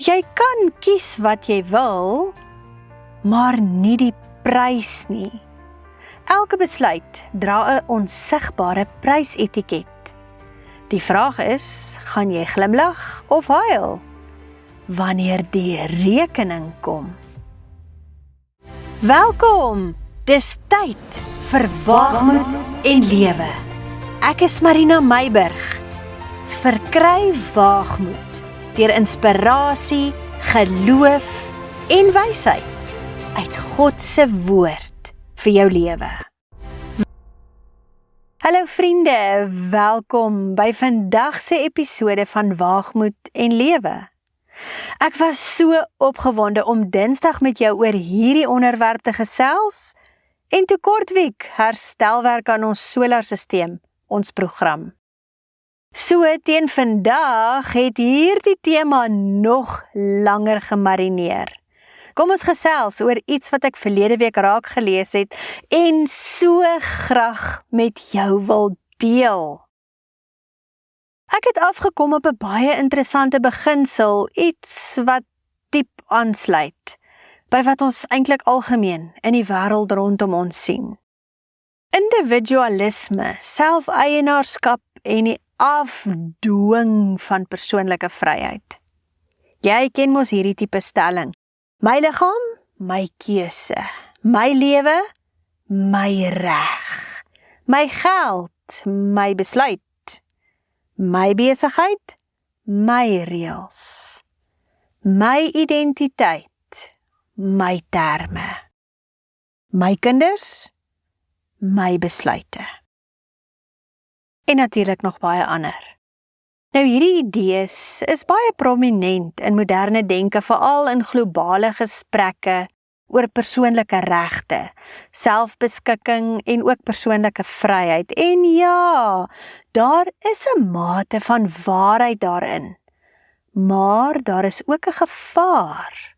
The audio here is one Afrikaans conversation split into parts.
Jy kan kies wat jy wil, maar nie die prys nie. Elke besluit dra 'n onsigbare prysetiket. Die vraag is, gaan jy glimlag of huil wanneer die rekening kom? Welkom, dis tyd vir Waagmoed en Lewe. Ek is Marina Meiburg. Verkry waagmoed deur inspirasie, geloof en wysheid uit God se woord vir jou lewe. Hallo vriende, welkom by vandag se episode van Waagmoed en Lewe. Ek was so opgewonde om Dinsdag met jou oor hierdie onderwerp te gesels en toe kortweek herstelwerk aan ons solarstelsel, ons program. So teen vandag het hierdie tema nog langer gemarineer. Kom ons gesels oor iets wat ek verlede week raak gelees het en so graag met jou wil deel. Ek het afgekom op 'n baie interessante beginsel, iets wat diep aansluit by wat ons eintlik algemeen in die wêreld rondom ons sien. Individualisme, selfeienaarskap en die afdwing van persoonlike vryheid. Jy ken mos hierdie tipe stelling. My liggaam, my keuse. My lewe, my reg. My geld, my besluit. My besigheid, my reëls. My identiteit, my terme. My kinders, my besluite. En natuurlik nog baie ander. Nou hierdie idees is baie prominent in moderne denke, veral in globale gesprekke oor persoonlike regte, selfbeskikking en ook persoonlike vryheid. En ja, daar is 'n mate van waarheid daarin. Maar daar is ook 'n gevaar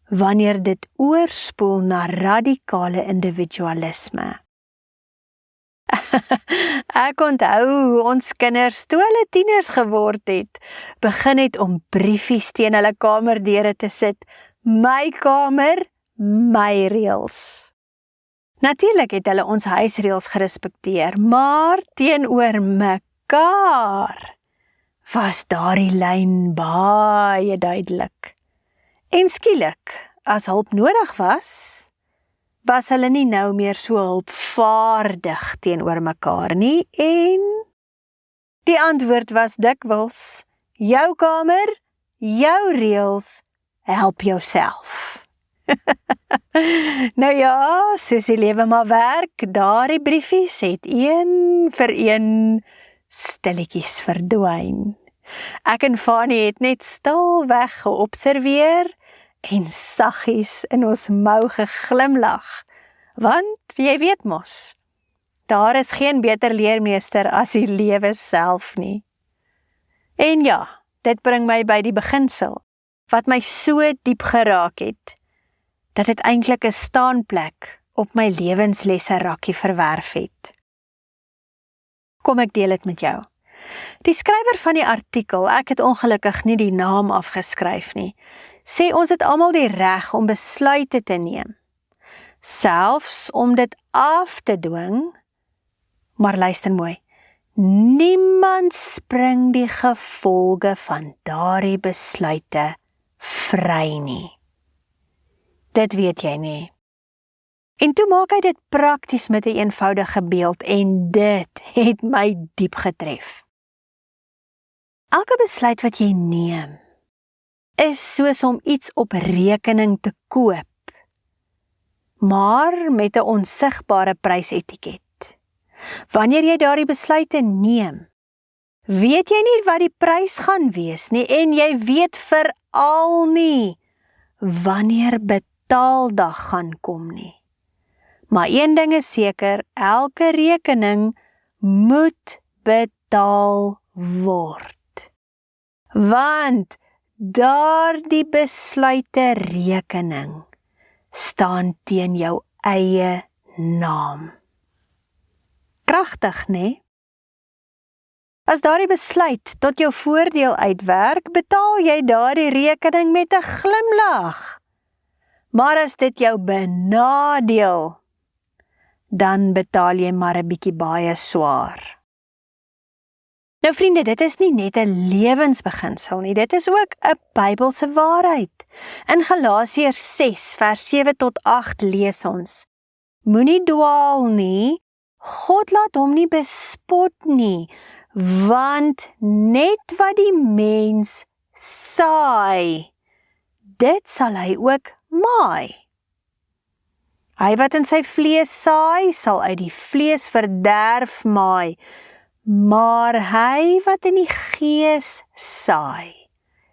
wanneer dit oorspoel na radikale individualisme. Ek onthou ons kinders toe hulle tieners geword het, begin het om briefies teen hulle kamerdeure te sit. My kamer, my reëls. Natuurlik het hulle ons huisreëls gerespekteer, maar teenoor mekaar was daardie lyn baie duidelik. En skielik, as hulp nodig was hulle nie nou meer so hulpvaardig teenoor mekaar nie, en die antwoord was dikwels, jou kamer, jou reëls, help jouself. Nou ja, soos die lewe maar werk, daardie briefies het een vir een stilletjies verdwyn. Ek en Fanie het net stilweg geobserveer en saggies in ons mou geglimlag, want jy weet mos, daar is geen beter leermeester as die lewe self nie. En ja, dit bring my by die beginsel, wat my so diep geraak het, dat dit eintlik 'n staanplek op my lewenslesse rakkie verwerf het. Kom ek deel dit met jou. Die skrywer van die artikel, ek het ongelukkig nie die naam afgeskryf nie, sê ons het almal die reg om besluite te neem, selfs om dit af te dwing, maar luister mooi, niemand spring die gevolge van daardie besluite vry nie. Dit weet jy nie. En toe maak hy dit prakties met 'n eenvoudige beeld en dit het my diep getref. Elke besluit wat jy neem, is soos om iets op rekening te koop, maar met 'n onsigbare prysetiket. Wanneer jy daardie besluite neem, weet jy nie wat die prys gaan wees nie, en jy weet veral nie wanneer betaaldag gaan kom nie. Maar een ding is seker, elke rekening moet betaal word. Want daardie besluite rekening staan teen jou eie naam. Pragtig, né? As daardie besluit tot jou voordeel uitwerk, betaal jy daardie rekening met 'n glimlag. Maar as dit jou benadeel, dan betaal jy maar 'n bietjie baie swaar. Nou vriende, dit is nie net 'n lewensbeginsel nie, dit is ook 'n Bybelse waarheid. In Galasiërs 6 vers 7 tot 8 lees ons: Moenie dwaal nie, God laat hom nie bespot nie, want net wat die mens saai, dit sal hy ook maai. Hy wat in sy vlees saai, sal uit die vlees verderf maai, maar hy wat in die gees saai,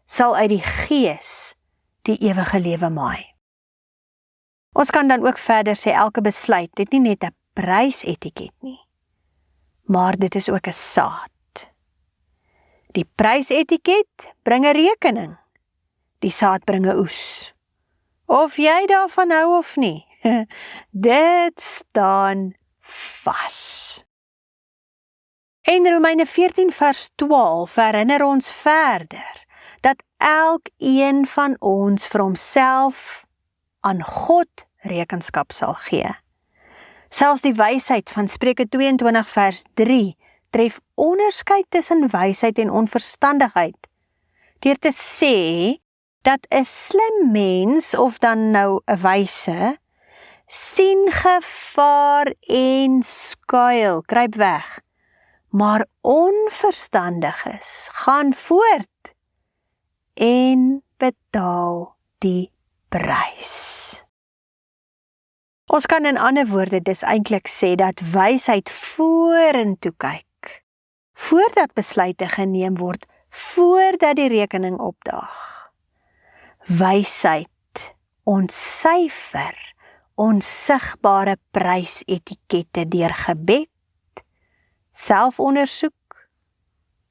sal uit die gees die ewige lewe maai. Ons kan dan ook verder sê, elke besluit het nie net 'n prysetiket nie, maar dit is ook 'n saad. Die prysetiket bring 'n rekening, die saad bring 'n oes. Of jy daarvan hou of nie, dit staan vas. En Romeine 14 vers 12 herinner ons verder, dat elkeen van ons vir homself aan God rekenskap sal gee. Selfs die wysheid van Spreuke 22 vers 3 tref onderskeid tussen wysheid en onverstandigheid, deur te sê dat 'n slim mens, of dan nou 'n wyse, sien gevaar en skuil, kruip weg, maar onverstandiges gaan voort en betaal die prys. Ons kan in ander woorde dus eintlik sê dat wysheid vorentoe kyk, voordat besluite geneem word, voordat die rekening opdaag. Wysheid ontsyfer onsigbare prysetikette deur gebed, selfondersoek,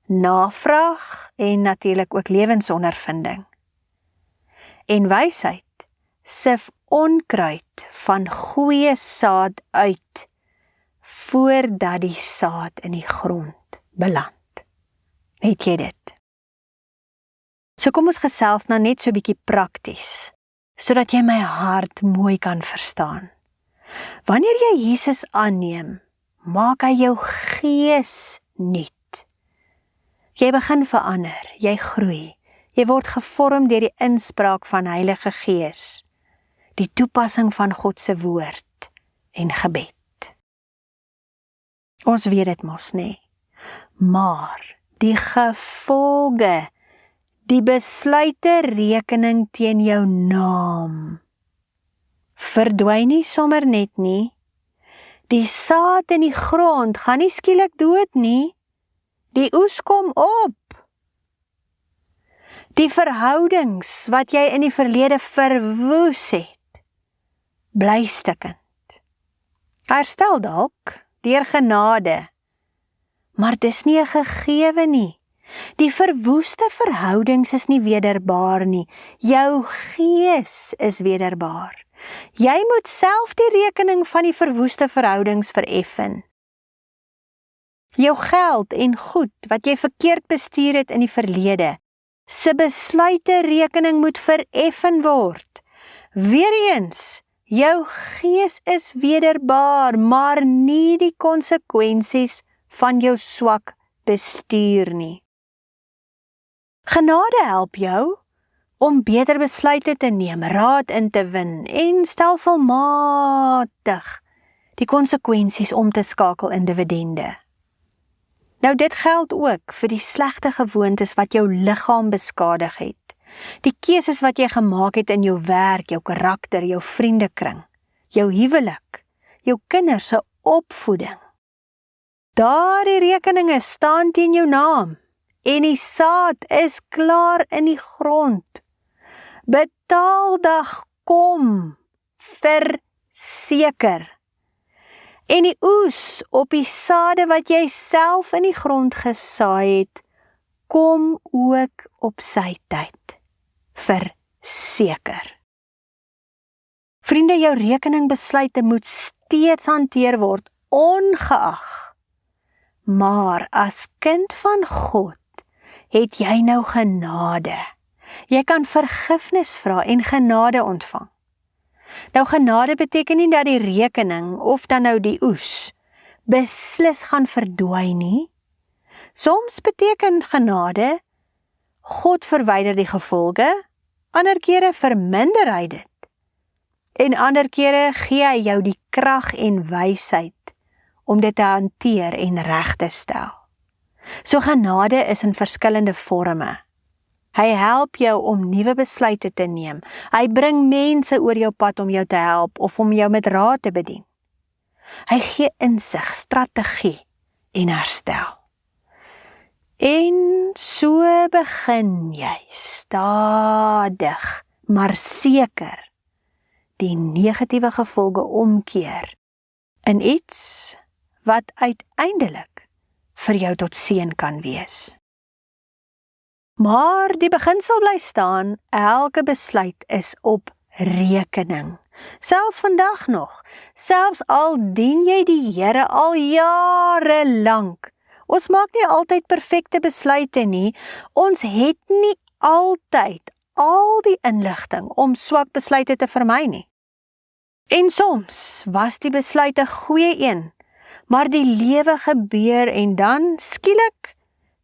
navraag en natuurlik ook lewensondervinding. En wysheid sif onkruid van goeie saad uit, voordat die saad in die grond beland. Weet jy dit? So kom ons gesels nou net so 'n bietjie prakties, sodat jy my hart mooi kan verstaan. Wanneer jy Jesus aanneem, maak hy jou gees nuut. Jy begin verander, jy groei, jy word gevorm deur die inspraak van Heilige Gees, die toepassing van God se woord en gebed. Ons weet dit mos nie, maar die gevolge, die besluite rekening teen jou naam, verdwyn nie sommer net nie. Die saad in die grond gaan nie skielik dood nie, die oes kom op. Die verhoudings wat jy in die verlede verwoes het, bly stikkend. Herstel dalk deur genade, maar dis nie 'n gegewe nie. Die verwoeste verhoudings is nie wederbaar nie, jou gees is wederbaar. Jy moet self die rekening van die verwoeste verhoudings vereffen. Jou geld en goed wat jy verkeerd bestuur het in die verlede, se besluite rekening moet vereffen word. Weereens, jou gees is wederbaar, maar nie die konsekwensies van jou swak bestuur nie. Genade help jou om beter besluite te neem, raad in te win en stelselmatig die konsekwensies om te skakel in dividende. Nou dit geld ook vir die slegte gewoontes wat jou liggaam beskadig het, die keuses wat jy gemaak het in jou werk, jou karakter, jou vriendekring, jou huwelik, jou kinders se opvoeding. Daardie rekeninge staan teen jou naam en die saad is klaar in die grond. Betaaldag kom, verseker. En die oes op die sade wat jy self in die grond gesaai het, kom ook op sy tyd, verseker. Vriende, jou rekeningbesluite moet steeds hanteer word, ongeag Maar as kind van God, het jy nou genade. Jy kan vergifnis vra en genade ontvang. Nou genade beteken nie dat die rekening of dan nou die oes beslis gaan verdwyn nie. Soms beteken genade, God verwyder die gevolge, ander kere verminder hy dit. En ander kere gee hy jou die krag en wysheid om dit te hanteer en reg te stel. So genade is in verskillende vorme. Hy help jou om nuwe besluite te neem. Hy bring mense oor jou pad om jou te help of om jou met raad te bedien. Hy gee insig, strategie en herstel. En so begin jy stadig, maar seker die negatiewe gevolge omkeer in iets wat uiteindelik vir jou tot seën kan wees. Maar die beginsel bly staan, elke besluit is op rekening. Selfs vandag nog, selfs al dien jy die Here al jare lank. Ons maak nie altyd perfekte besluite nie, ons het nie altyd al die inligting om swak besluite te vermy nie. En soms was die besluit 'n goeie een, maar die lewe gebeur en dan, skielik,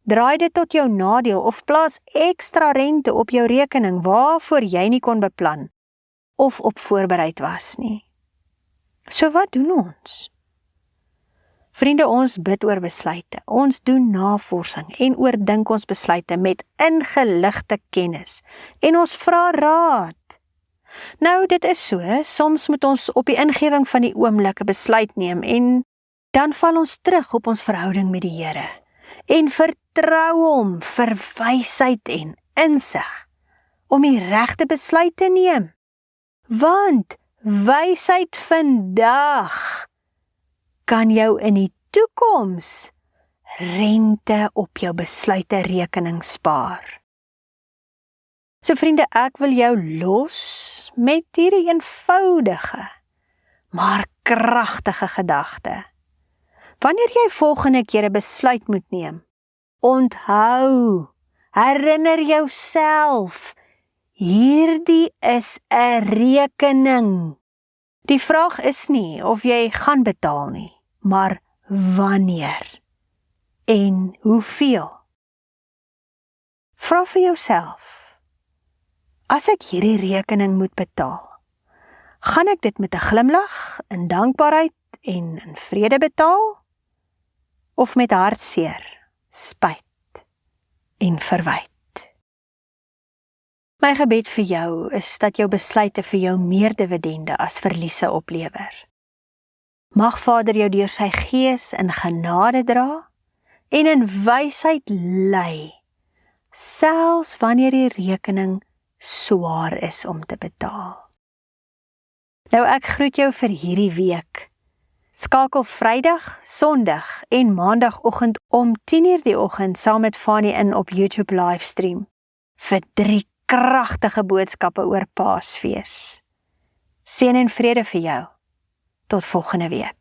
draai dit tot jou nadeel of plaas ekstra rente op jou rekening waarvoor jy nie kon beplan of op voorbereid was nie. So wat doen ons? Vriende, ons bid oor besluite, ons doen navorsing en oordink ons besluite met ingeligte kennis en ons vra raad. Nou, dit is so, soms moet ons op die ingewing van die oomblik 'n besluit neem en dan val ons terug op ons verhouding met die Here en vertrou hom vir wysheid en insig om die regte besluit te neem. Want wysheid vandag kan jou in die toekoms rente op jou besluite rekening spaar. So vriende, ek wil jou los met hierdie eenvoudige, maar kragtige gedagte. Wanneer jy volgende keer 'n besluit moet neem, onthou, herinner jouself, hierdie is 'n rekening. Die vraag is nie of jy gaan betaal nie, maar wanneer en hoeveel. Vra vir jouself, as ek hierdie rekening moet betaal, gaan ek dit met 'n glimlag, in dankbaarheid en in vrede betaal? Of met hartseer, spyt en verwyd? My gebed vir jou is dat jou besluite vir jou meer dividende as verliese oplewer. Mag Vader jou deur sy Gees in genade dra en in wysheid lei, selfs wanneer die rekening swaar is om te betaal. Nou ek groet jou vir hierdie week. Skakel Vrydag, Sondag en Maandagoggend om 10:00 die oggend saam met Fanny in op YouTube livestream vir 3 kragtige boodskappe oor Paasfees. Seën en vrede vir jou. Tot volgende week.